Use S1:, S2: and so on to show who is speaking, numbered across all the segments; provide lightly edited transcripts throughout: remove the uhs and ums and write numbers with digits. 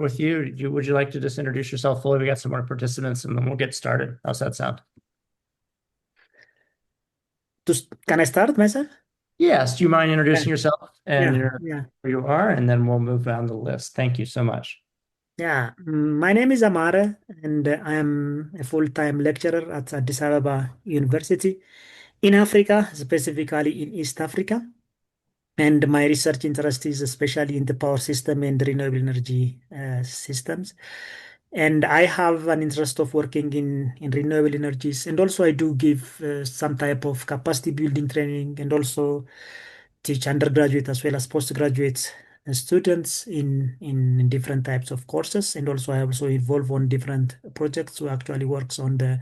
S1: with you. Would you like to just introduce yourself fully? We got some more participants and then we'll get started. How's that sound?
S2: Can I start myself?
S1: Yes. Do you mind
S2: Yeah,
S1: introducing yourself and
S2: yeah,
S1: your
S2: yeah,
S1: where you are, and then we'll move down the list. Thank you so much.
S2: yeah. My name is Amara, and I am a full-time lecturer at Addis Ababa University in Africa, specifically in East Africa. And my research interest is especially in the power system and renewable energy systems. And I have an interest of working in renewable energies. And also I do give some type of capacity building training and also teach undergraduate as well as postgraduate students in different types of courses. And also I also involve on different projects who actually works on the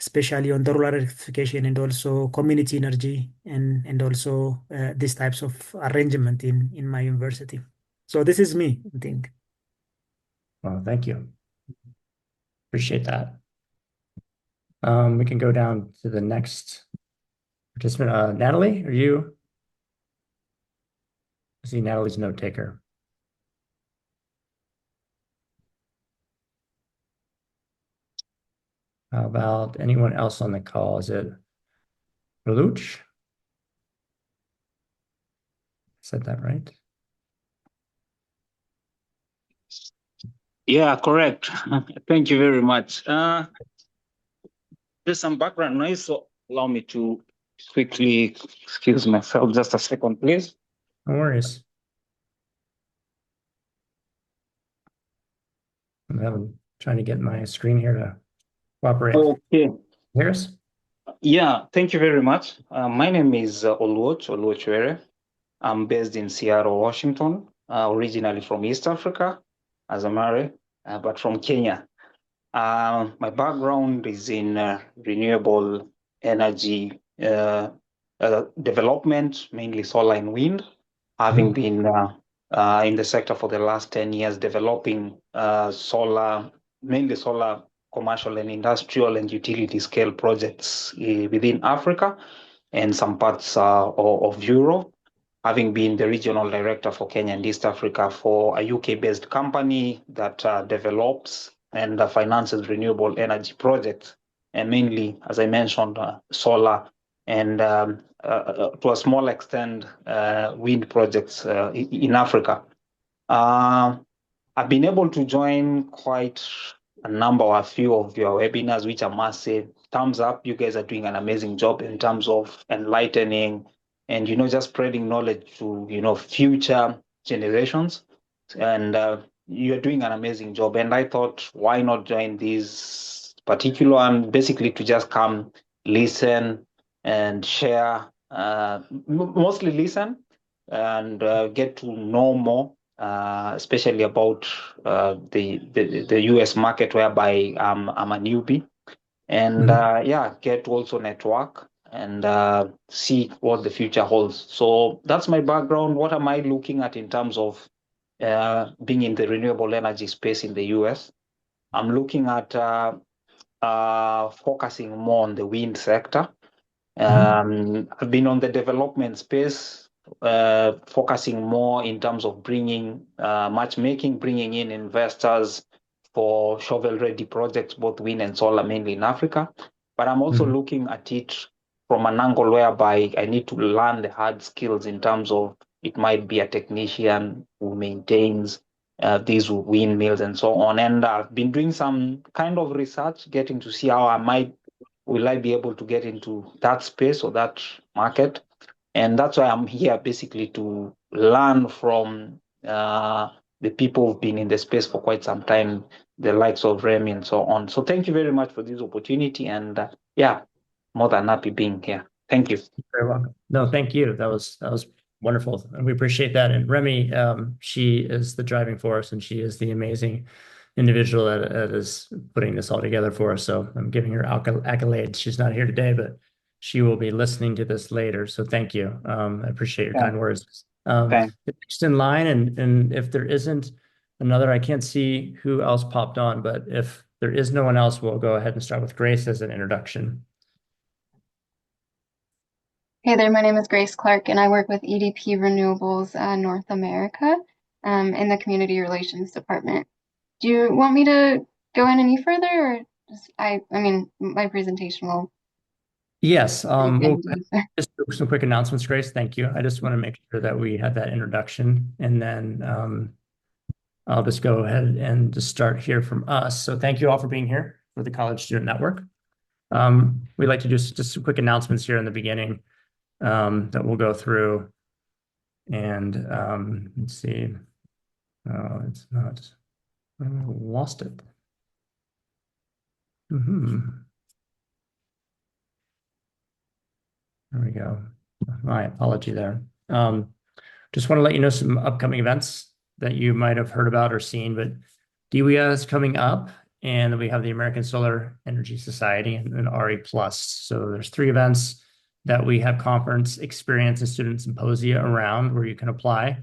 S2: especially on the rural electrification and also community energy and also these types of arrangement in my university. So this is me, I think.
S1: Well, thank you. Appreciate that. We can go down to the next participant. Natalie, are you? I see Natalie's note taker. How about anyone else on the call? Is it Reluch? Said that right?
S3: Yeah, correct. Thank you very much. There's some background noise, so allow me to quickly excuse myself. Just a second, please.
S1: No worries. Trying to get my screen here to cooperate.
S3: Okay.
S1: Hear us?
S3: Yeah, thank you very much. My name is Oluoch Were. I'm based in Seattle, Washington, originally from East Africa as a Mare, but from Kenya. My background is in renewable energy development, mainly solar and wind, having
S1: Mhm.
S3: been in the sector for the last 10 years, developing solar, mainly solar commercial and industrial and utility scale projects within Africa and some parts of Europe, having been the regional director for Kenya and East Africa for a UK-based company that develops and finances renewable energy projects, and mainly, as I mentioned, solar and to a small extent, wind projects in Africa. Uh, I've been able to join quite a few of your webinars, which I must say, thumbs up. You guys are doing an amazing job in terms of enlightening and, just spreading knowledge to, future generations. And you're doing an amazing job. And I thought, why not join this particular one, basically to just come listen and share, mostly listen and get to know more, especially about the US market, whereby I'm a newbie, and
S1: Mhm.
S3: yeah, get to also network and see what the future holds. So that's my background. What am I looking at in terms of being in the renewable energy space in the US? I'm looking at focusing more on the wind sector.
S1: Mhm.
S3: I've been on the development space, focusing more in terms of bringing matchmaking, bringing in investors for shovel-ready projects, both wind and solar, mainly in Africa. But I'm also
S1: Mhm.
S3: looking at it from an angle whereby I need to learn the hard skills in terms of it might be a technician who maintains these windmills and so on. And I've been doing some kind of research, getting to see how I might will I be able to get into that space or that market? And that's why I'm here basically to learn from the people who've been in the space for quite some time, the likes of Remy and so on. So thank you very much for this opportunity. And yeah, more than happy being here. Thank you.
S1: Very welcome. No, thank you. That was wonderful, and we appreciate that. And Remy, she is the driving force, and she is the amazing individual that is putting this all together for us. So I'm giving her accolades. She's not here today, but she will be listening to this later. So thank you. I appreciate your
S3: Yeah,
S1: kind words.
S3: thanks.
S1: Next in line, and if there isn't another, I can't see who else popped on, but if there is no one else, we'll go ahead and start with Grace as an introduction.
S4: Hey there, my name is Grace Clark, and I work with EDP Renewables North America in the Community Relations Department. Do you want me to go in any further, or just I mean, my presentation will
S1: Yes, we'll
S4: begin.
S1: just do some quick announcements, Grace. Thank you. I just want to make sure that we had that introduction, and then I'll just go ahead and just start here from us. So thank you all for being here for the College Student Network. We'd like to do just some quick announcements here in the beginning that we'll go through. And let's see. Oh, it's not. I lost it. There we go. My apology there. Just want to let you know some upcoming events that you might have heard about or seen, but DWEA is coming up, and we have the American Solar Energy Society and REpS. So there's 3 events that we have conference, experience, and student symposia around where you can apply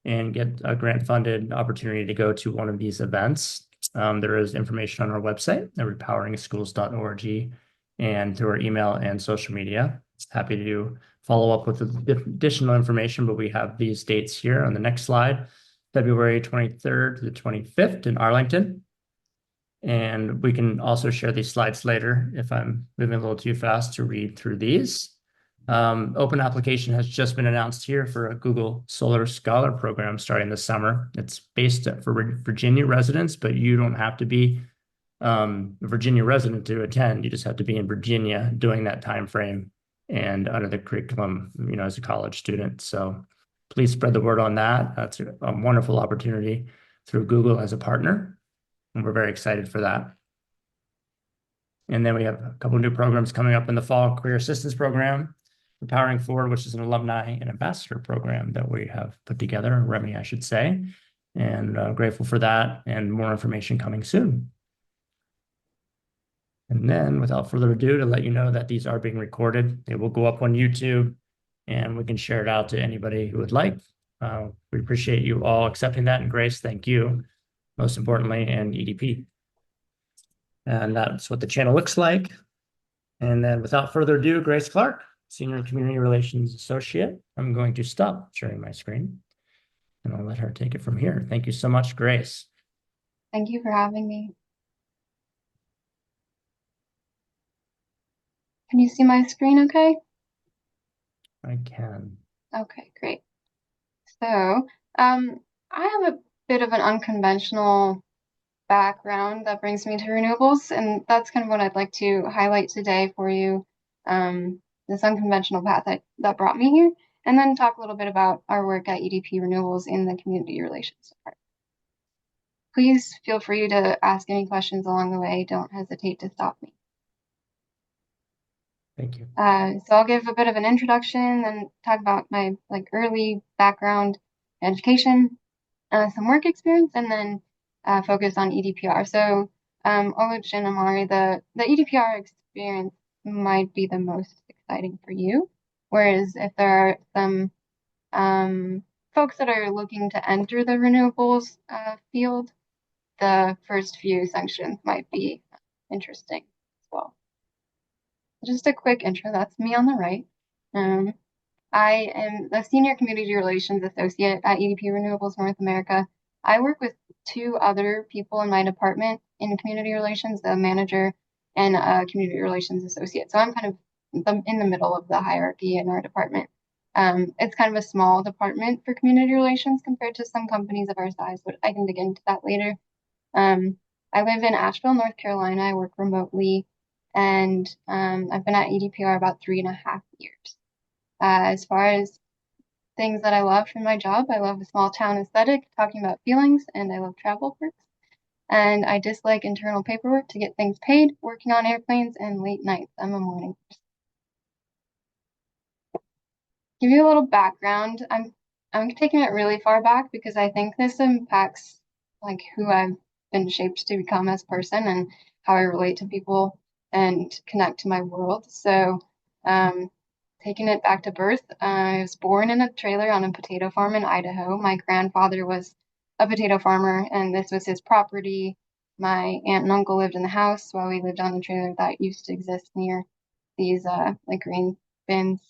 S1: and get a grant-funded opportunity to go to one of these events. There is information on our website at repoweringschools.org and through our email and social media. Happy to follow up with additional information, but we have these dates here on the next slide, February 23rd to the 25th in Arlington. And we can also share these slides later if I'm moving a little too fast to read through these. Open application has just been announced here for a Google Solar Scholar program starting this summer. It's based for Virginia residents, but you don't have to be a Virginia resident to attend. You just have to be in Virginia during that time frame and under the curriculum, as a college student. So please spread the word on that. That's a wonderful opportunity through Google as a partner, and we're very excited for that. And then we have a couple of new programs coming up in the fall: Career Assistance Program, Empowering Forward, which is an alumni and ambassador program that we have put together, Remy, I should say, and grateful for that, and more information coming soon. And then without further ado, to let you know that these are being recorded. They will go up on YouTube, and we can share it out to anybody who would like. We appreciate you all accepting that, and Grace, thank you, most importantly, and EDP. And that's what the channel looks like. And then without further ado, Grace Clark, Senior Community Relations Associate. I'm going to stop sharing my screen, and I'll let her take it from here. Thank you so much, Grace.
S4: Thank you for having me. Can you see my screen okay?
S1: I can.
S4: Okay, great. So, I have a bit of an unconventional background that brings me to renewables, and that's kind of what I'd like to highlight today for you, this unconventional path that brought me here, and then talk a little bit about our work at EDP Renewables in the Community Relations Department. Please feel free to ask any questions along the way. Don't hesitate to stop me.
S1: Thank you.
S4: So I'll give a bit of an introduction and talk about my early background, education, some work experience, and then focus on EDPR. So Oluch and Amari, the EDPR experience might be the most exciting for you, whereas if there are some folks that are looking to enter the renewables field, the first few sections might be interesting as well. Just a quick intro, that's me on the right. I am the Senior Community Relations Associate at EDP Renewables North America. I work with 2 other people in my department in community relations, the manager and a community relations associate. So I'm kind of in the middle of the hierarchy in our department. It's kind of a small department for community relations compared to some companies of our size, but I can dig into that later. I live in Asheville, North Carolina. I work remotely, and I've been at EDPR about 3.5 years. As far as things that I love from my job, I love the small town aesthetic, talking about feelings, and I love travel perks. And I dislike internal paperwork to get things paid, working on airplanes, and late nights. I'm a morning person. Give you a little background. I'm taking it really far back because I think this impacts who I've been shaped to become as a person and how I relate to people and connect to my world. So taking it back to birth, I was born in a trailer on a potato farm in Idaho. My grandfather was a potato farmer, and this was his property. My aunt and uncle lived in the house while we lived on the trailer that used to exist near these green bins.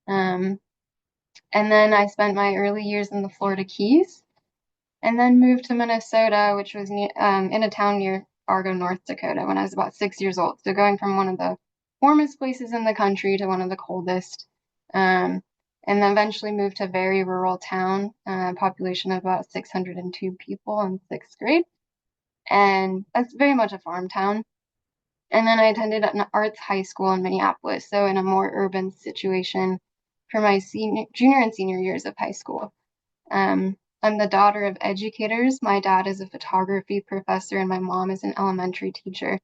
S4: And then I spent my early years in the Florida Keys. and then moved to Minnesota, which was in a town near Fargo, North Dakota, when I was about 6 years old. So going from one of the warmest places in the country to one of the coldest. And then eventually moved to a very rural town, population of about 602 people in sixth grade. And that's very much a farm town. And then I attended an arts high school in Minneapolis, so in a more urban situation for my junior and senior years of high school. I'm the daughter of educators. My dad is a photography professor, and my mom is an elementary teacher.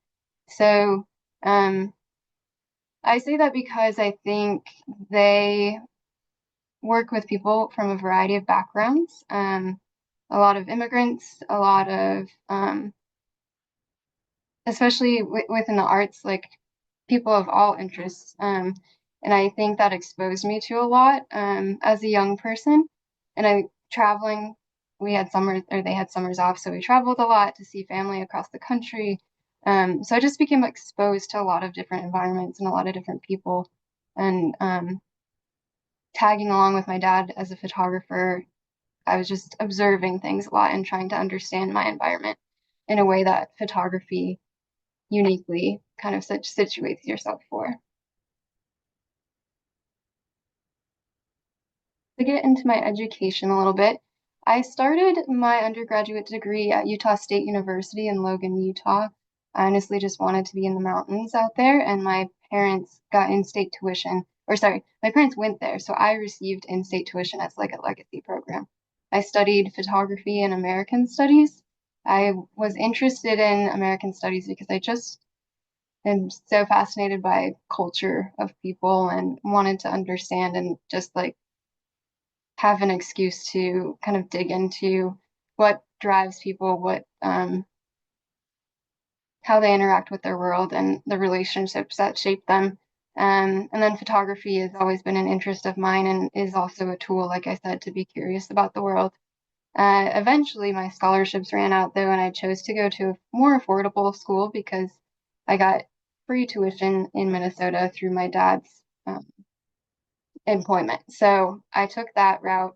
S4: So I say that because I think they work with people from a variety of backgrounds, a lot of immigrants, a lot of especially within the arts, like people of all interests. And I think that exposed me to a lot as a young person. And traveling, we had summers, or they had summers off, so we traveled a lot to see family across the country. So I just became exposed to a lot of different environments and a lot of different people. And tagging along with my dad as a photographer, I was just observing things a lot and trying to understand my environment in a way that photography uniquely kind of situates yourself for. To get into my education a little bit, I started my undergraduate degree at Utah State University in Logan, Utah. I honestly just wanted to be in the mountains out there, and my parents got in-state tuition, or sorry, my parents went there, so I received in-state tuition as like a legacy program. I studied photography and American studies. I was interested in American studies because I just am so fascinated by culture of people and wanted to understand and just like have an excuse to kind of dig into what drives people, what how they interact with their world and the relationships that shape them. And then photography has always been an interest of mine and is also a tool, like I said, to be curious about the world. Eventually, my scholarships ran out though, and I chose to go to a more affordable school because I got free tuition in Minnesota through my dad's employment. So I took that route,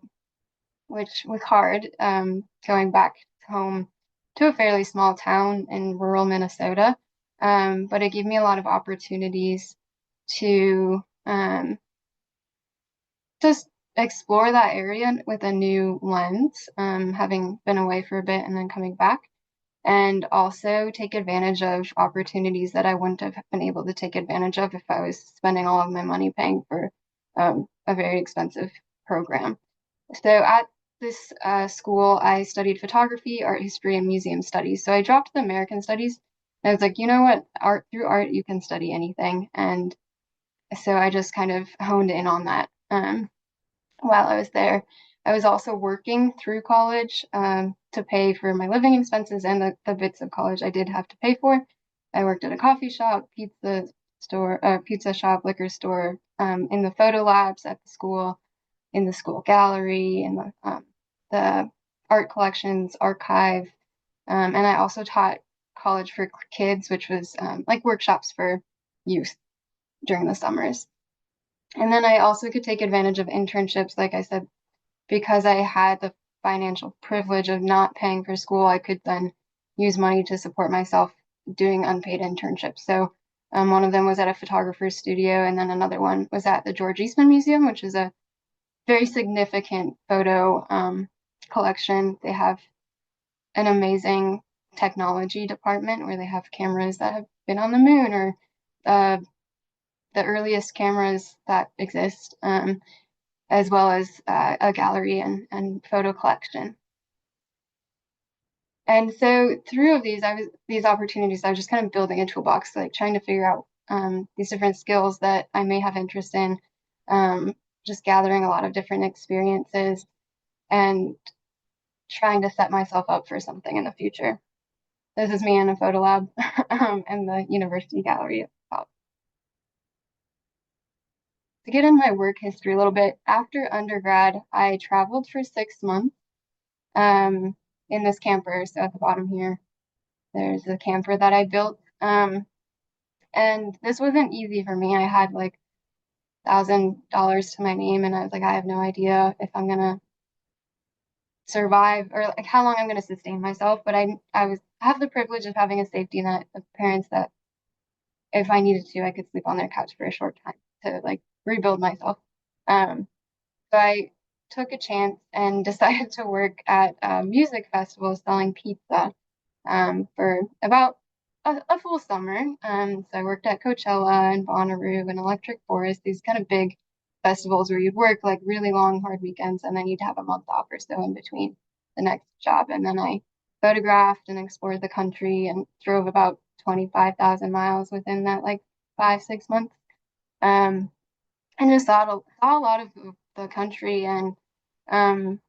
S4: which was hard, going back home to a fairly small town in rural Minnesota. But it gave me a lot of opportunities to just explore that area with a new lens, having been away for a bit and then coming back, and also take advantage of opportunities that I wouldn't have been able to take advantage of if I was spending all of my money paying for a very expensive program. So at this school, I studied photography, art history, and museum studies. So I dropped the American studies. And I was like, you know what? Through art, you can study anything. And so I just kind of honed in on that while I was there. I was also working through college to pay for my living expenses and the bits of college I did have to pay for. I worked at a coffee shop, pizza shop, liquor store, in the photo labs at the school, in the school gallery, in the art collections, archive, and I also taught college for kids, which was like workshops for youth during the summers. And then I also could take advantage of internships, like I said, because I had the financial privilege of not paying for school, I could then use money to support myself doing unpaid internships. So one of them was at a photographer's studio, and then another one was at the George Eastman Museum, which is a very significant photo collection. They have an amazing technology department where they have cameras that have been on the moon, or the earliest cameras that exist, as well as a gallery and photo collection. And so through these opportunities, I was just kind of building a toolbox, like trying to figure out these different skills that I may have interest in, just gathering a lot of different experiences and trying to set myself up for something in the future. This is me in a photo lab and the university gallery at the top. To get in my work history a little bit, after undergrad, I traveled for 6 months in this camper. So at the bottom here, there's a camper that I built. And this wasn't easy for me. I had like $1,000 to my name, and I was like, I have no idea if I'm gonna survive or like how long I'm going to sustain myself. But I have the privilege of having a safety net of parents that if I needed to, I could sleep on their couch for a short time to like rebuild myself. So I took a chance and decided to work at a music festival selling pizza for about a full summer. So I worked at Coachella and Bonnaroo and Electric Forest, these kind of big festivals where you'd work like really long, hard weekends, and then you'd have a month off or so in between the next job. And then I photographed and explored the country and drove about 25,000 miles within that like 5, 6 months. Um, and just saw a lot of the country and um,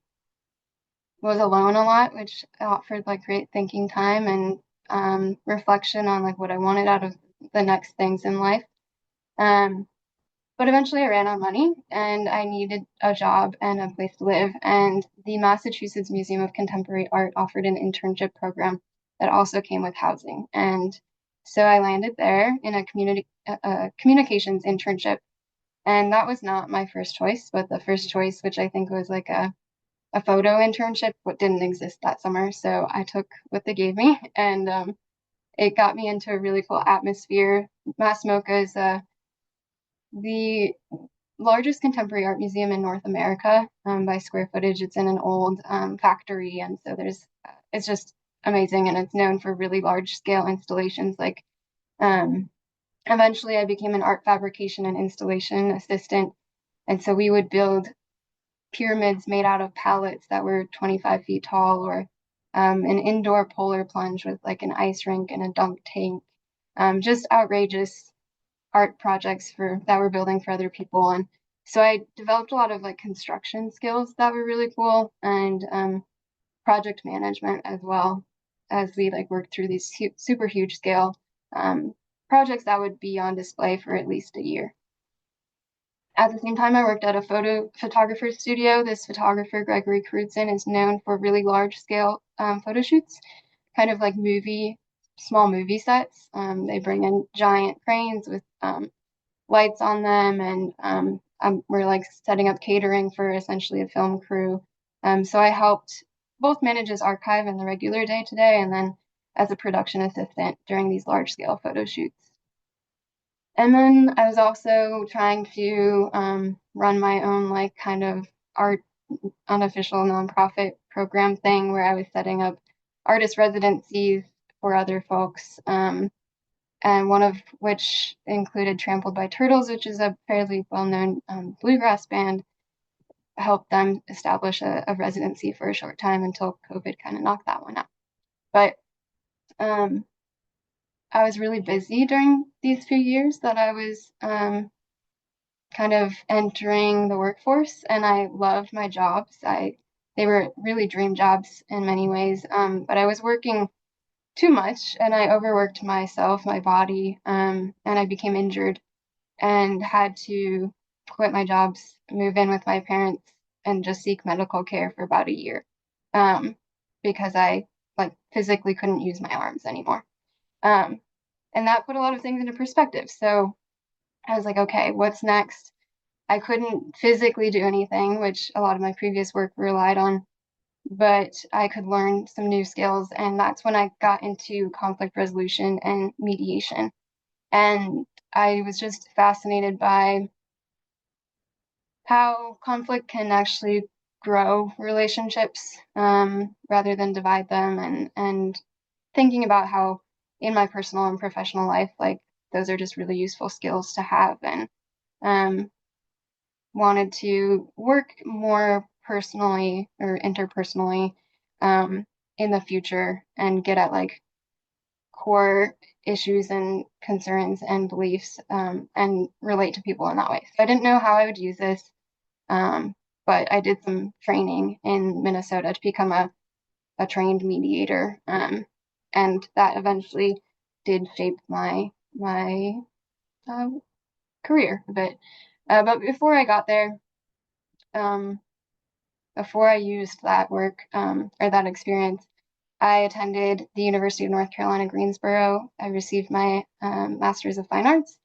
S4: was alone a lot, which offered like great thinking time and reflection on like what I wanted out of the next things in life. Um, but eventually I ran out of money and I needed a job and a place to live. And the Massachusetts Museum of Contemporary Art offered an internship program that also came with housing. And so I landed there in a communications internship. And that was not my first choice, but the first choice, which I think was like a photo internship, what didn't exist that summer. So I took what they gave me, and it got me into a really cool atmosphere. Mass MoCA is the largest contemporary art museum in North America by square footage. It's in an old factory, and so it's just amazing, and it's known for really large scale installations. Like eventually, I became an art fabrication and installation assistant, and so we would build pyramids made out of pallets that were 25 feet tall, or an indoor polar plunge with like an ice rink and a dunk tank. Just outrageous art projects that we're building for other people. And so I developed a lot of like construction skills that were really cool, and project management as well, as we like worked through these super huge scale projects that would be on display for at least a year. At the same time, I worked at a photographer studio. This photographer, Gregory Crutzen, is known for really large scale photo shoots, kind of like small movie sets. They bring in giant cranes with lights on them, and we're like setting up catering for essentially a film crew. So I helped both manage his archive in the regular day-to-day, and then as a production assistant during these large scale photo shoots. And then I was also trying to run my own like kind of art unofficial nonprofit program thing where I was setting up artist residencies for other folks, and one of which included Trampled by Turtles, which is a fairly well-known bluegrass band. Helped them establish a residency for a short time until COVID kind of knocked that one out. But I was really busy during these few years that I was kind of entering the workforce, and I loved my jobs. They were really dream jobs in many ways, but I was working too much, and I overworked myself, my body, and I became injured and had to quit my jobs, move in with my parents, and just seek medical care for about a year, because I like physically couldn't use my arms anymore. And that put a lot of things into perspective. So I was like, okay, what's next? I couldn't physically do anything, which a lot of my previous work relied on, but I could learn some new skills. And that's when I got into conflict resolution and mediation. And I was just fascinated by how conflict can actually grow relationships rather than divide them, and thinking about how in my personal and professional life, like those are just really useful skills to have, and wanted to work more personally or interpersonally in the future and get at like core issues and concerns and beliefs, and relate to people in that way. So I didn't know how I would use this, but I did some training in Minnesota to become a trained mediator, and that eventually did shape my career a bit. But before I got there, before I used that work or that experience, I attended the University of North Carolina, Greensboro. I received my Master's of Fine Arts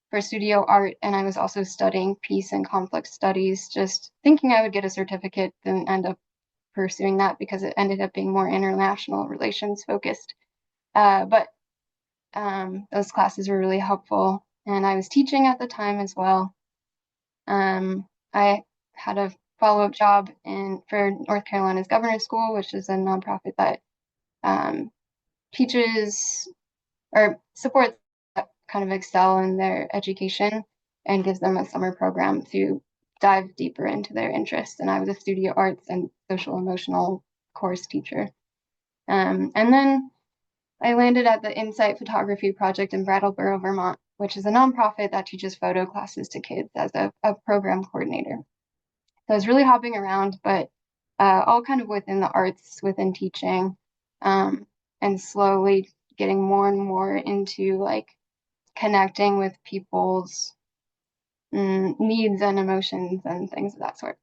S4: for studio art, and I was also studying peace and conflict studies, just thinking I would get a certificate and end up pursuing that because it ended up being more international relations focused. But those classes were really helpful, and I was teaching at the time as well. I had a follow-up job for North Carolina's Governor's School, which is a nonprofit that teaches or supports that kind of excel in their education and gives them a summer program to dive deeper into their interests. And I was a studio arts and social emotional course teacher. And then I landed at the Insight Photography Project in Brattleboro, Vermont, which is a nonprofit that teaches photo classes to kids as a program coordinator. So I was really hopping around, but all kind of within the arts, within teaching, and slowly getting more and more into like connecting with people's needs and emotions and things of that sort.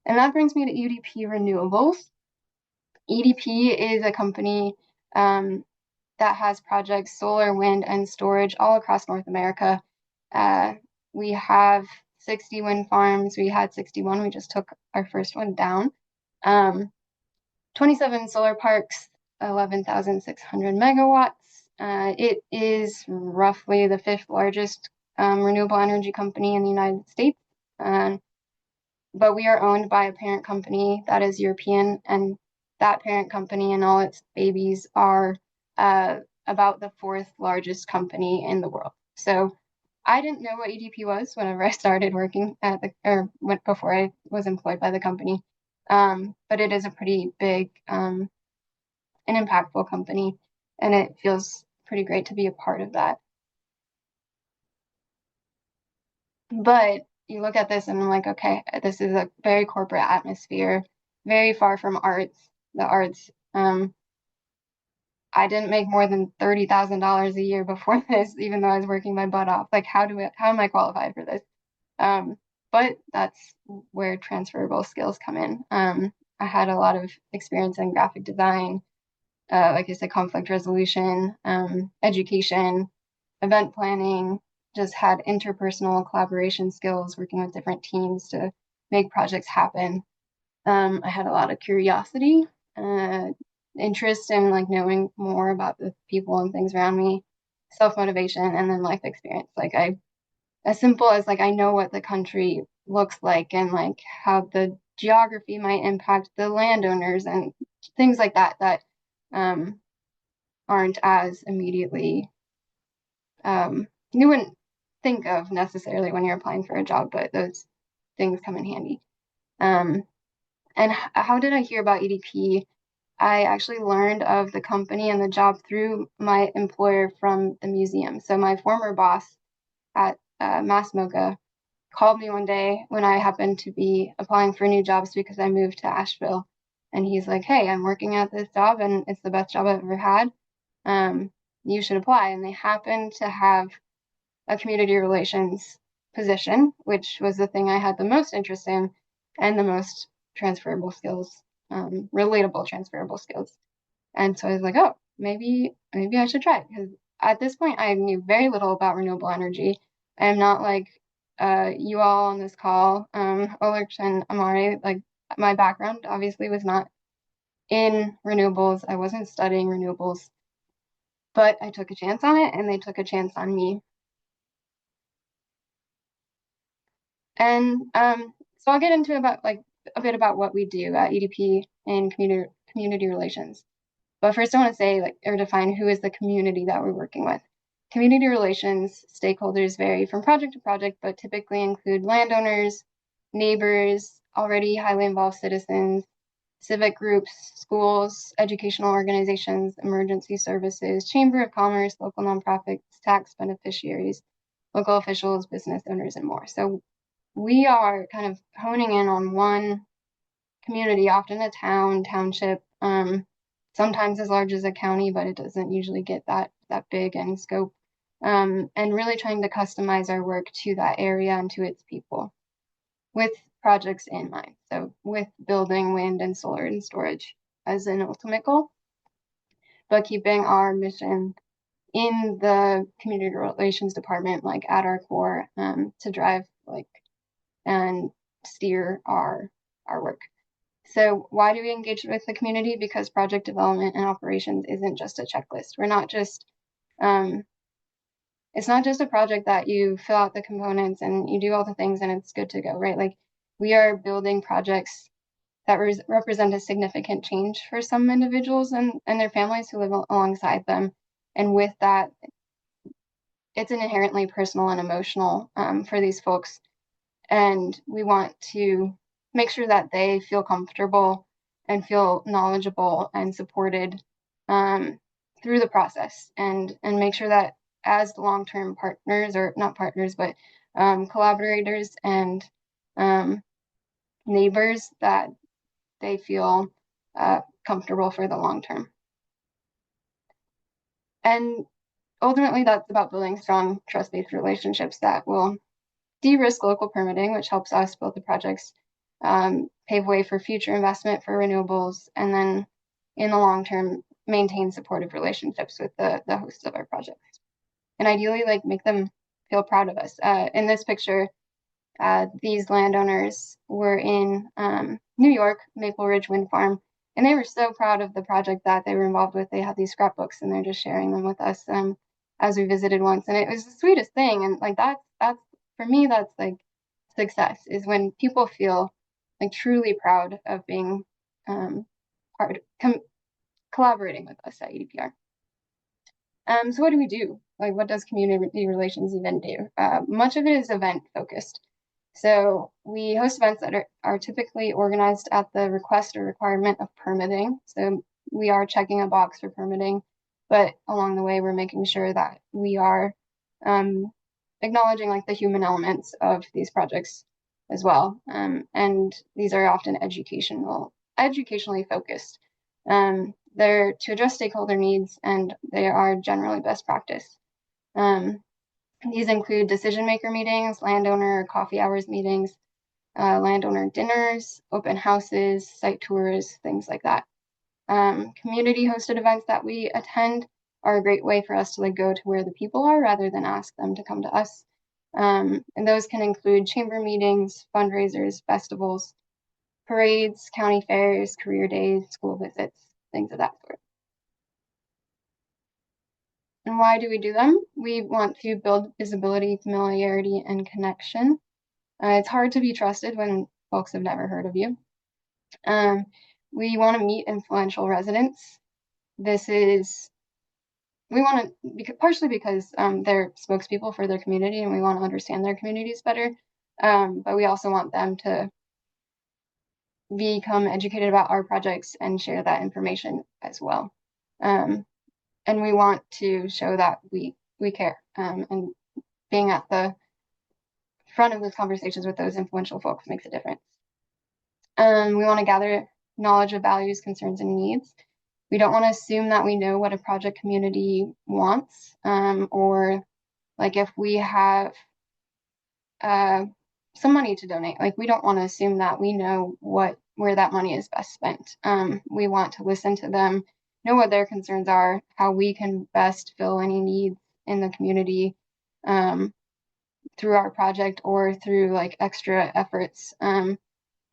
S4: And that brings me to EDP Renewables. EDP is a company that has projects, solar, wind, and storage all across North America. We have 60 wind farms. We had 61. We just took our first one down. 27 solar parks, 11,600 megawatts. It is roughly the 5th largest renewable energy company in the United States. But we are owned by a parent company that is European, and that parent company and all its babies are about the 4th largest company in the world. So I didn't know what EDP was whenever I started working before I was employed by the company. But it is a pretty big and impactful company, and it feels pretty great to be a part of that. But you look at this and I'm like, okay, this is a very corporate atmosphere, very far from the arts. I didn't make more than $30,000 a year before this, even though I was working my butt off. Like, how am I qualified for this? But that's where transferable skills come in. I had a lot of experience in graphic design, like I said, conflict resolution, education, event planning, just had interpersonal collaboration skills, working with different teams to make projects happen. I had a lot of curiosity, interest in like knowing more about the people and things around me, self-motivation, and then life experience. Like as simple as like I know what the country looks like and like how the geography might impact the landowners and things like that aren't as immediately you wouldn't think of necessarily when you're applying for a job, but those things come in handy. And how did I hear about EDP? I actually learned of the company and the job through my employer from the museum. So my former boss at Mass MoCA called me one day when I happened to be applying for new jobs because I moved to Asheville. And he's like, hey, I'm working at this job and it's the best job I've ever had. You should apply. And they happened to have a community relations position, which was the thing I had the most interest in and the most transferable skills, relatable transferable skills. And so I was like, oh, maybe I should try it, because at this point I knew very little about renewable energy. I'm not like you all on this call, Olerch and Amare. Like my background obviously was not in renewables. I wasn't studying renewables, but I took a chance on it and they took a chance on me. And so I'll get into a bit about what we do at EDP in community relations. But first I want to say or define who is the community that we're working with. Community relations stakeholders vary from project to project, but typically include landowners, neighbors, already highly involved citizens, civic groups, schools, educational organizations, emergency services, chamber of commerce, local nonprofits, tax beneficiaries, local officials, business owners, and more. So we are kind of honing in on one community, often a town, township, sometimes as large as a county, but it doesn't usually get that big in scope, and really trying to customize our work to that area and to its people with projects in mind. So with building wind and solar and storage as an ultimate goal, but keeping our mission in the community relations department, like at our core, to drive and steer our work. So why do we engage with the community? Because project development and operations isn't just a checklist. We're not just, it's not just a project that you fill out the components and you do all the things and it's good to go, right? Like we are building projects that represent a significant change for some individuals and their families who live alongside them. And with that, it's inherently personal and emotional for these folks. And we want to make sure that they feel comfortable and feel knowledgeable and supported through the process, and make sure that as long-term partners, or not partners, but collaborators and neighbors, that they feel comfortable for the long term. And ultimately, that's about building strong trust-based relationships that will de-risk local permitting, which helps us build the projects, pave way for future investment for renewables, and then in the long term, maintain supportive relationships with the hosts of our projects. And ideally, like, make them feel proud of us. In this picture, these landowners were in New York, Maple Ridge Wind Farm, and they were so proud of the project that they were involved with. They had these scrapbooks and they're just sharing them with us as we visited once. And it was the sweetest thing. And like that's for me, that's like success, is when people feel like truly proud of being collaborating with us at EDPR. So what do we do? Like, what does community relations even do? Much of it is event focused. So we host events that are typically organized at the request or requirement of permitting. So we are checking a box for permitting, but along the way, we're making sure that we are acknowledging like the human elements of these projects as well. And these are often educationally focused. They're to address stakeholder needs, and they are generally best practice. These include decision maker meetings, landowner coffee hours meetings, landowner dinners, open houses, site tours, things like that. Community hosted events that we attend are a great way for us to like go to where the people are rather than ask them to come to us. And those can include chamber meetings, fundraisers, festivals, parades, county fairs, career days, school visits, things of that sort. And why do we do them? We want to build visibility, familiarity, and connection. It's hard to be trusted when folks have never heard of you. We want to meet influential residents. We want to, partially because they're spokespeople for their community and we want to understand their communities better. But we also want them to become educated about our projects and share that information as well. And we want to show that we care, and being at the front of those conversations with those influential folks makes a difference. We want to gather knowledge of values, concerns, and needs. We don't want to assume that we know what a project community wants, or like if we have some money to donate, like we don't want to assume that we know where that money is best spent. We want to listen to them, know what their concerns are, how we can best fill any needs in the community through our project or through like extra efforts, and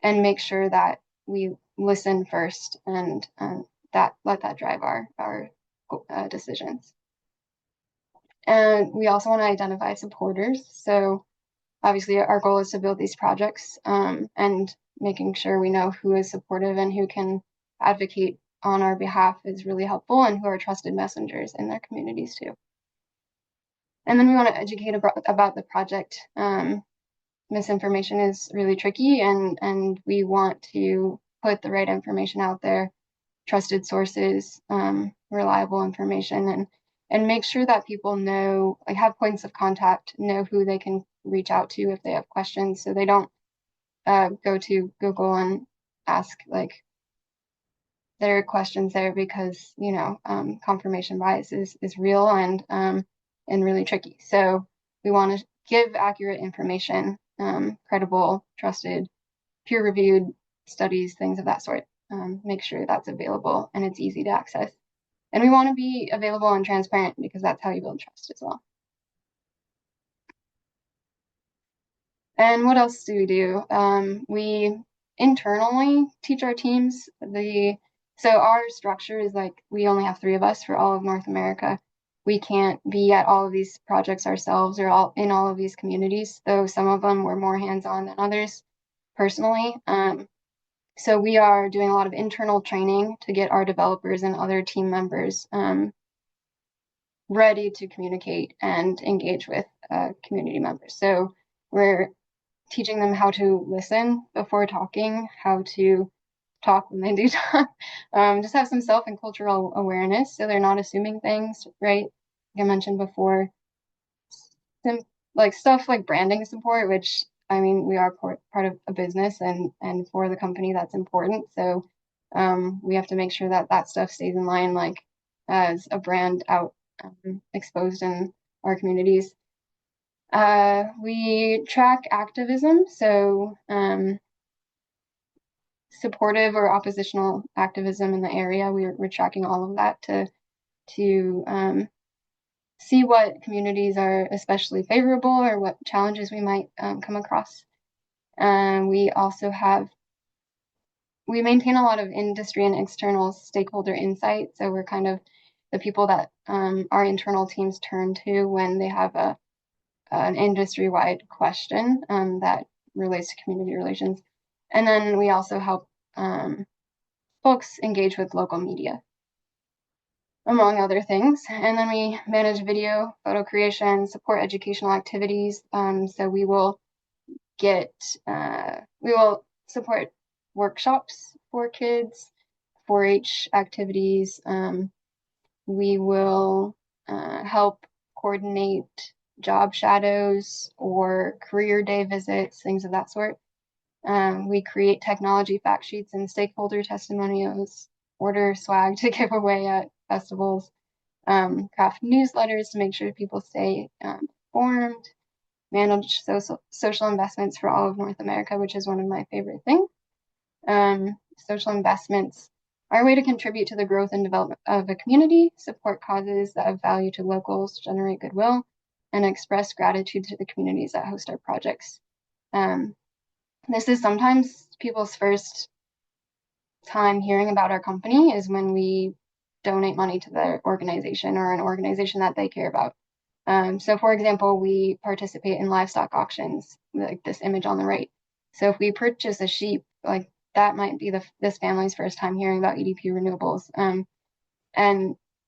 S4: make sure that we listen first and let that drive our decisions. And we also want to identify supporters. So obviously our goal is to build these projects, and making sure we know who is supportive and who can advocate on our behalf is really helpful, and who are trusted messengers in their communities too. And then we want to educate about the project. Misinformation is really tricky, and we want to put the right information out there, trusted sources, reliable information, and make sure that people know, like, have points of contact, know who they can reach out to if they have questions, so they don't go to Google and ask like their questions there, because confirmation bias is real and really tricky. So we want to give accurate information, credible, trusted, peer-reviewed studies, things of that sort. Make sure that's available and it's easy to access. And we want to be available and transparent, because that's how you build trust as well. And what else do? We internally teach our teams. So our structure is like we only have 3 of us for all of North America. We can't be at all of these projects ourselves or all in all of these communities, though some of them were more hands-on than others personally. So we are doing a lot of internal training to get our developers and other team members ready to communicate and engage with community members. So we're teaching them how to listen before talking, how to talk when they do talk, just have some self and cultural awareness so they're not assuming things, right? Like I mentioned before, like stuff like branding support, which I mean, we are part of a business and for the company that's important. So we have to make sure that that stuff stays in line, like as a brand out exposed in our communities. We track activism, so supportive or oppositional activism in the area. We're tracking all of that to see what communities are especially favorable or what challenges we might come across. We also we maintain a lot of industry and external stakeholder insight. So we're kind of the people that our internal teams turn to when they have an industry-wide question that relates to community relations. And then we also help folks engage with local media, among other things. And then we manage video, photo creation, support educational activities. So we will support workshops for kids, 4-H activities. We will help coordinate job shadows or career day visits, things of that sort. We create technology fact sheets and stakeholder testimonials, order swag to give away at festivals, craft newsletters to make sure people stay informed, manage social investments for all of North America, which is one of my favorite things. Social investments are a way to contribute to the growth and development of a community, support causes that have value to locals, generate goodwill, and express gratitude to the communities that host our projects. This is sometimes people's first time hearing about our company is when we donate money to their organization or an organization that they care about. So for example, we participate in livestock auctions, like this image on the right. So if we purchase a sheep, like that might be this family's first time hearing about EDP renewables.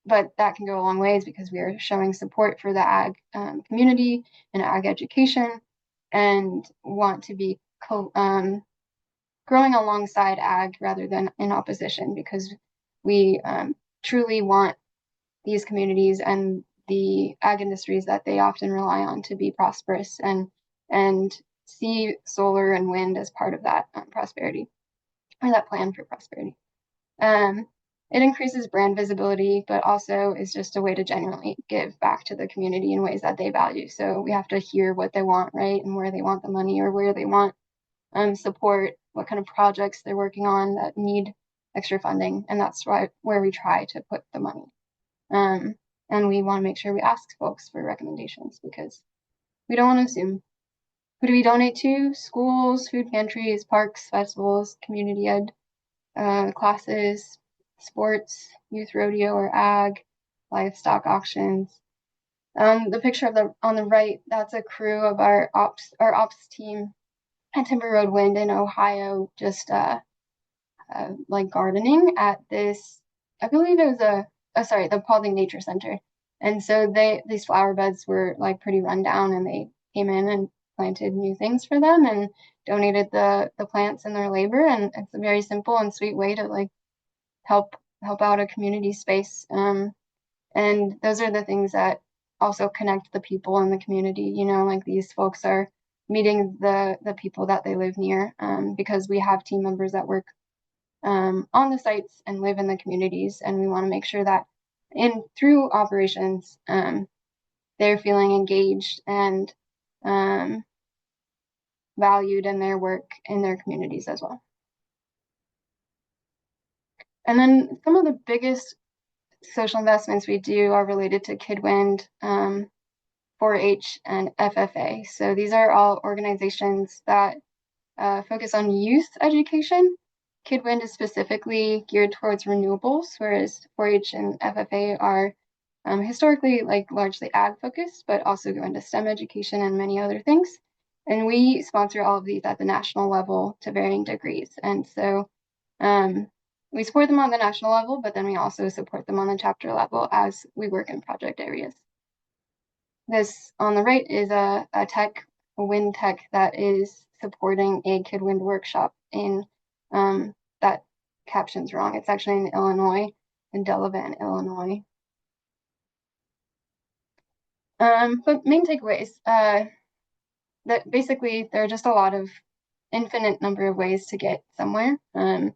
S4: But that can go a long ways because we are showing support for the ag community and ag education and want to be growing alongside ag rather than in opposition, because we truly want these communities and the ag industries that they often rely on to be prosperous and see solar and wind as part of that prosperity or that plan for prosperity. It increases brand visibility, but also is just a way to genuinely give back to the community in ways that they value. So we have to hear what they want, right? And where they want the money or where they want support, what kind of projects they're working on that need extra funding. And that's where we try to put the money. And we want to make sure we ask folks for recommendations because we don't want to assume. Who do we donate to? Schools, food pantries, parks, festivals, community ed classes, sports, youth rodeo or ag, livestock auctions. The picture on the right, that's a crew of our ops team at Timber Road Wind in Ohio, just like gardening at this, I believe it was the Paulding Nature Center. And so these flower beds were like pretty run down, and they came in and planted new things for them and donated the plants and their labor. And it's a very simple and sweet way to like help out a community space. And those are the things that also connect the people in the community. Like these folks are meeting the people that they live near, because we have team members that work on the sites and live in the communities, and we want to make sure that through operations they're feeling engaged and valued in their work in their communities as well. And then some of the biggest social investments we do are related to KidWind, 4-H, and FFA. So these are all organizations that focus on youth education. KidWind is specifically geared towards renewables, whereas 4-H and FFA are historically like largely ag focused, but also go into STEM education and many other things. And we sponsor all of these at the national level to varying degrees. And so we support them on the national level, but then we also support them on the chapter level as we work in project areas. This on the right is a wind tech that is supporting a KidWind workshop in, that caption's wrong. It's actually in Illinois, in Delavan, Illinois. But main takeaways, that basically there are just a lot of infinite number of ways to get somewhere, and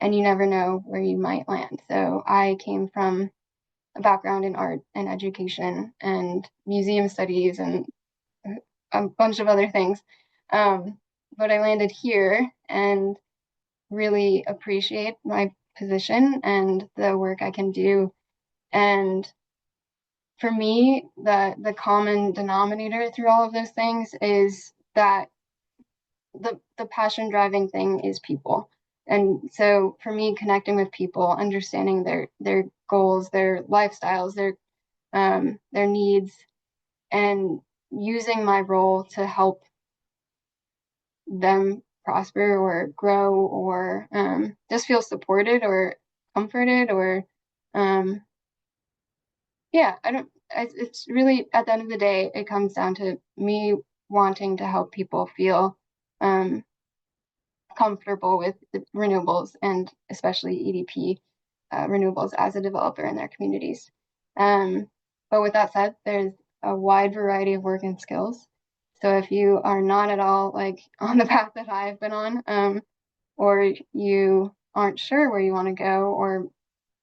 S4: you never know where you might land. So I came from a background in art and education and museum studies and a bunch of other things. But I landed here and really appreciate my position and the work I can do. And for me, the common denominator through all of those things is that the passion driving thing is people. And so for me, connecting with people, understanding their goals, their lifestyles, their needs, and using my role to help them prosper or grow or just feel supported or comforted or yeah, it's really at the end of the day, it comes down to me wanting to help people feel comfortable with the renewables and especially EDP renewables as a developer in their communities. But with that said, there's a wide variety of work and skills. So if you are not at all like on the path that I've been on, or you aren't sure where you want to go, or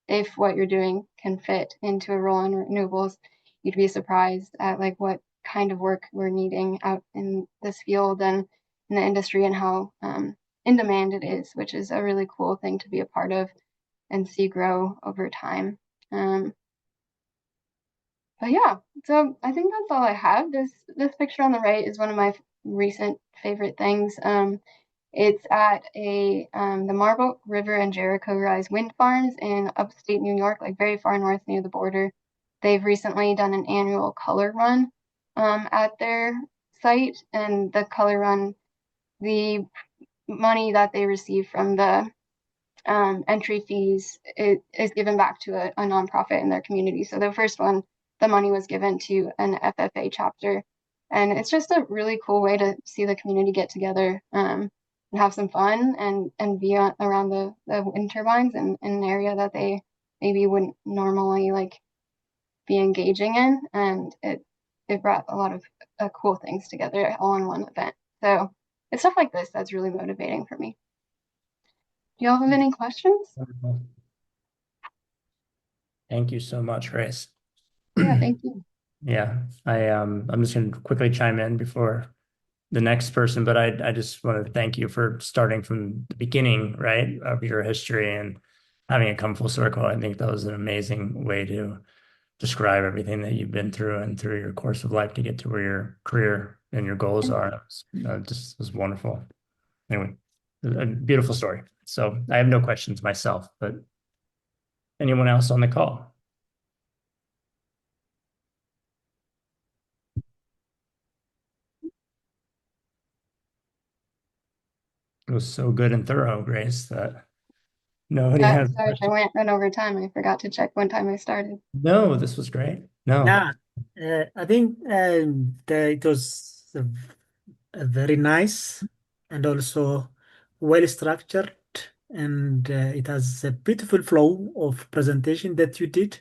S4: if what you're doing can fit into a role in renewables, you'd be surprised at like what kind of work we're needing out in this field and in the industry and how in demand it is, which is a really cool thing to be a part of and see grow over time. But yeah, so I think that's all I have. This picture on the right is one of my recent favorite things. It's at the Marble River and Jericho Rise wind farms in upstate New York, like very far north near the border. They've recently done an annual color run at their site, and the color run, the money that they receive from the entry fees is given back to a nonprofit in their community. So the first one, the money was given to an FFA chapter. And it's just a really cool way to see the community get together and have some fun and be around the wind turbines in an area that they maybe wouldn't normally like be engaging in. And it brought a lot of cool things together all in one event. So it's stuff like this that's really motivating for me. Do y'all have any questions?
S1: Wonderful. Thank you so much, Grace.
S4: Yeah, thank you.
S1: Yeah, I'm just going to quickly chime in before the next person, but I just want to thank you for starting from the beginning, right, of your history and having it come full circle. I think that was an amazing way to describe everything that you've been through and through your course of life to get to where your career and your goals are. It was wonderful. Anyway, a beautiful story. So I have no questions myself, but anyone else on the call? It was so good and thorough, Grace, that nobody has.
S4: Sorry if I went over time. I forgot to check when time I started.
S1: No, this was great. No.
S2: Yeah, I think it was a very nice and also well structured, and it has a beautiful flow of presentation that you did.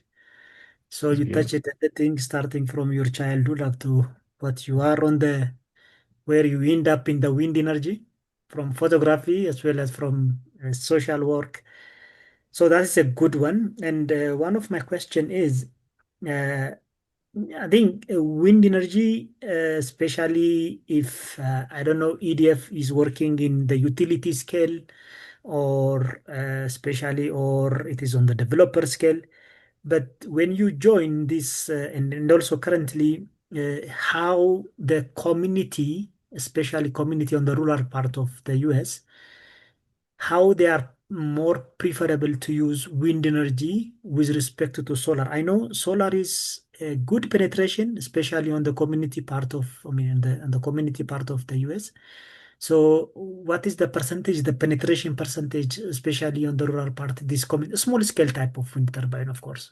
S2: So
S1: It's
S2: you
S1: beautiful.
S2: touched everything starting from your childhood up to what you are on the where you end up in the wind energy from photography as well as from social work. So that is a good one. And one of my question is, uh, I think wind energy, especially if I don't know EDF is working in the utility scale or especially or it is on the developer scale. But when you join this and also currently how the community especially community on the rural part of the US, how they are more preferable to use wind energy with respect to solar. I know solar is a good penetration, especially on the community part of, I mean, in the community part of the US. So what is the percentage, the penetration percentage, especially on the rural part, this small scale type of wind turbine, of course?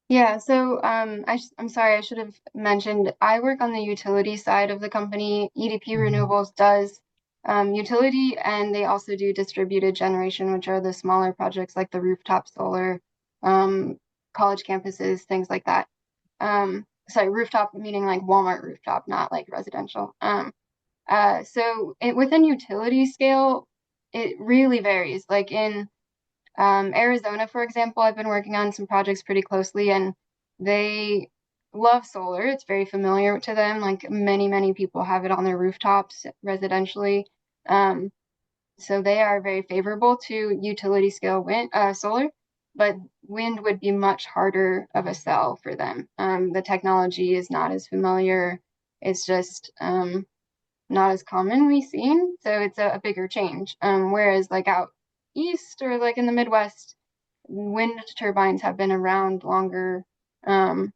S4: Yeah, so I'm sorry, I should have mentioned I work on the utility side of the company. EDP Renewables does utility, and they also do distributed generation, which are the smaller projects like the rooftop solar, college campuses, things like that. Sorry, rooftop meaning like Walmart rooftop, not like residential. Within utility scale, it really varies. Like in Arizona, for example, I've been working on some projects pretty closely, and they love solar. It's very familiar to them. Like many people have it on their rooftops residentially. Um, so they are very favorable to utility scale solar, but wind would be much harder of a sell for them. The technology is not as familiar. It's just not as commonly seen, so it's a bigger change. Whereas like out east or like in the Midwest, wind turbines have been around longer. Um,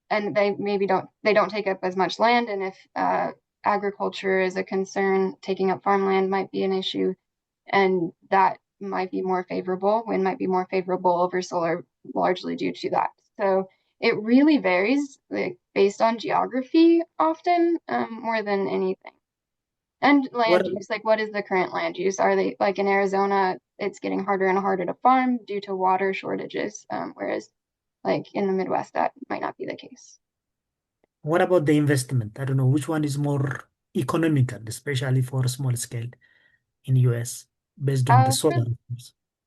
S4: and they maybe don't take up as much land, and if agriculture is a concern, taking up farmland might be an issue, and that might be more favorable. Wind might be more favorable over solar, largely due to that. So it really varies, like based on geography, often more than anything. And land use, like what is the current land use? Are they like in Arizona, it's getting harder and harder to farm due to water shortages, whereas like in the Midwest, that might not be the case.
S2: What about the investment? I don't know which one is more economical, especially for small scale in US, based on the
S4: Uh,
S2: solar.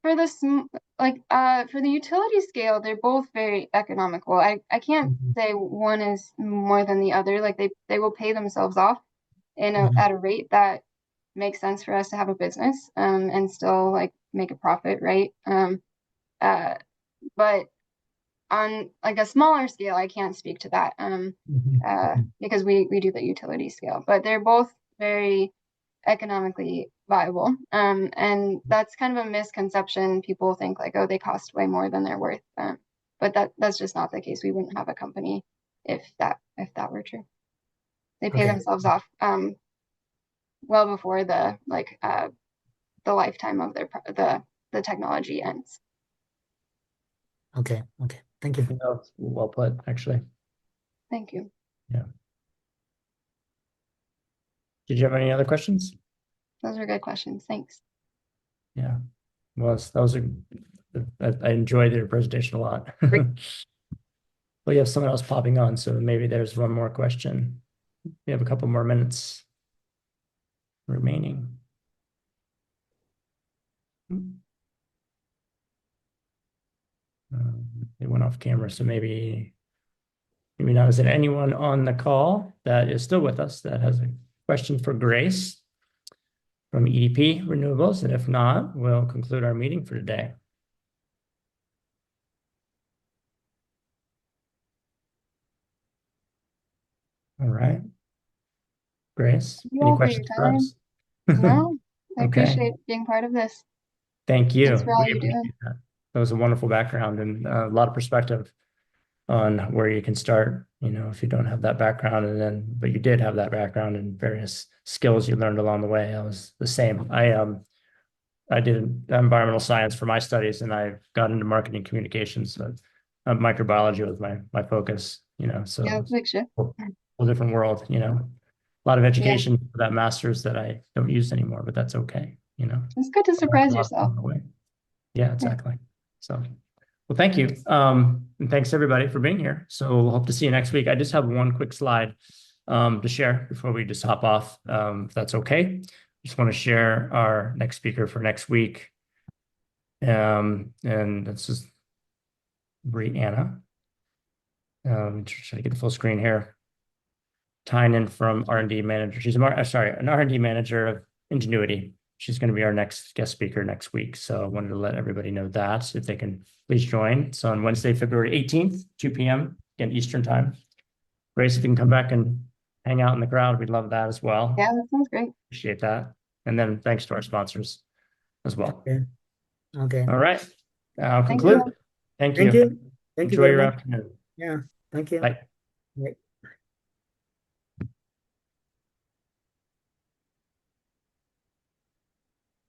S4: for the for the utility scale, they're both very economical. I can't
S2: Mhm.
S4: say one is more than the other. Like they will pay themselves off
S2: Mhm.
S4: at a rate that makes sense for us to have a business and still like make a profit, right? Uh, but on like a smaller scale, I can't speak to that
S2: Mhm.
S4: because we do the utility scale. But they're both very economically viable. And that's kind of a misconception. People think like, oh, they cost way more than they're worth. But that's just not the case. We wouldn't have a company if that were true. They pay
S2: Okay.
S4: themselves off well before the lifetime of the technology ends.
S2: Okay. Okay. Thank you.
S1: That was well put, actually.
S4: Thank you.
S1: Yeah. Did you have any other questions?
S4: Those are good questions. Thanks.
S1: Yeah. Well, that was I enjoyed your presentation a lot.
S4: Great.
S1: Well, you have someone else popping on, so maybe there's one more question. We have a couple more minutes remaining. They went off camera, so maybe not. Is there anyone on the call that is still with us that has a question for Grace from EDP Renewables? And if not, we'll conclude our meeting for today. All right. Grace,
S4: Thank you
S1: any
S4: all for your
S1: questions for
S4: time.
S1: us?
S4: No, I
S1: Okay.
S4: appreciate being part of this.
S1: Thank you.
S4: Thanks for all
S1: We
S4: you're doing.
S1: appreciate that. That was a wonderful background and a lot of perspective on where you can start, if you don't have that background, but you did have that background and various skills you learned along the way. I was the same. I did environmental science for my studies, and I got into marketing communications. So microbiology was my focus, so
S4: Yeah, big shift.
S1: whole different world, a lot of
S4: Yeah,
S1: education for that master's that I don't use anymore, but that's okay,
S4: it's good to surprise yourself.
S1: Yeah, exactly. So, well, thank you. And thanks everybody for being here. So we'll hope to see you next week. I just have one quick slide to share before we just hop off, if that's okay. Just want to share our next speaker for next week. And this is Brianna. Try to get the full screen here. Tynan from R&D manager. She's an R&D manager of Ingenuity. She's going to be our next guest speaker next week. So I wanted to let everybody know that if they can please join. So on Wednesday, February 18th, 2 p.m. again, Eastern time. Grace, if you can come back and hang out in the crowd, we'd love that as well.
S4: Yeah, that sounds great.
S1: Appreciate that. And then thanks to our sponsors as well.
S2: Okay. Okay.
S1: All right. I'll
S4: Thank
S1: conclude.
S4: you.
S1: Thank
S2: Thank
S1: you.
S2: you. Thank you
S1: Enjoy
S2: very
S1: your
S2: much.
S1: afternoon.
S2: Yeah. Thank you.
S1: Bye.
S2: Bye.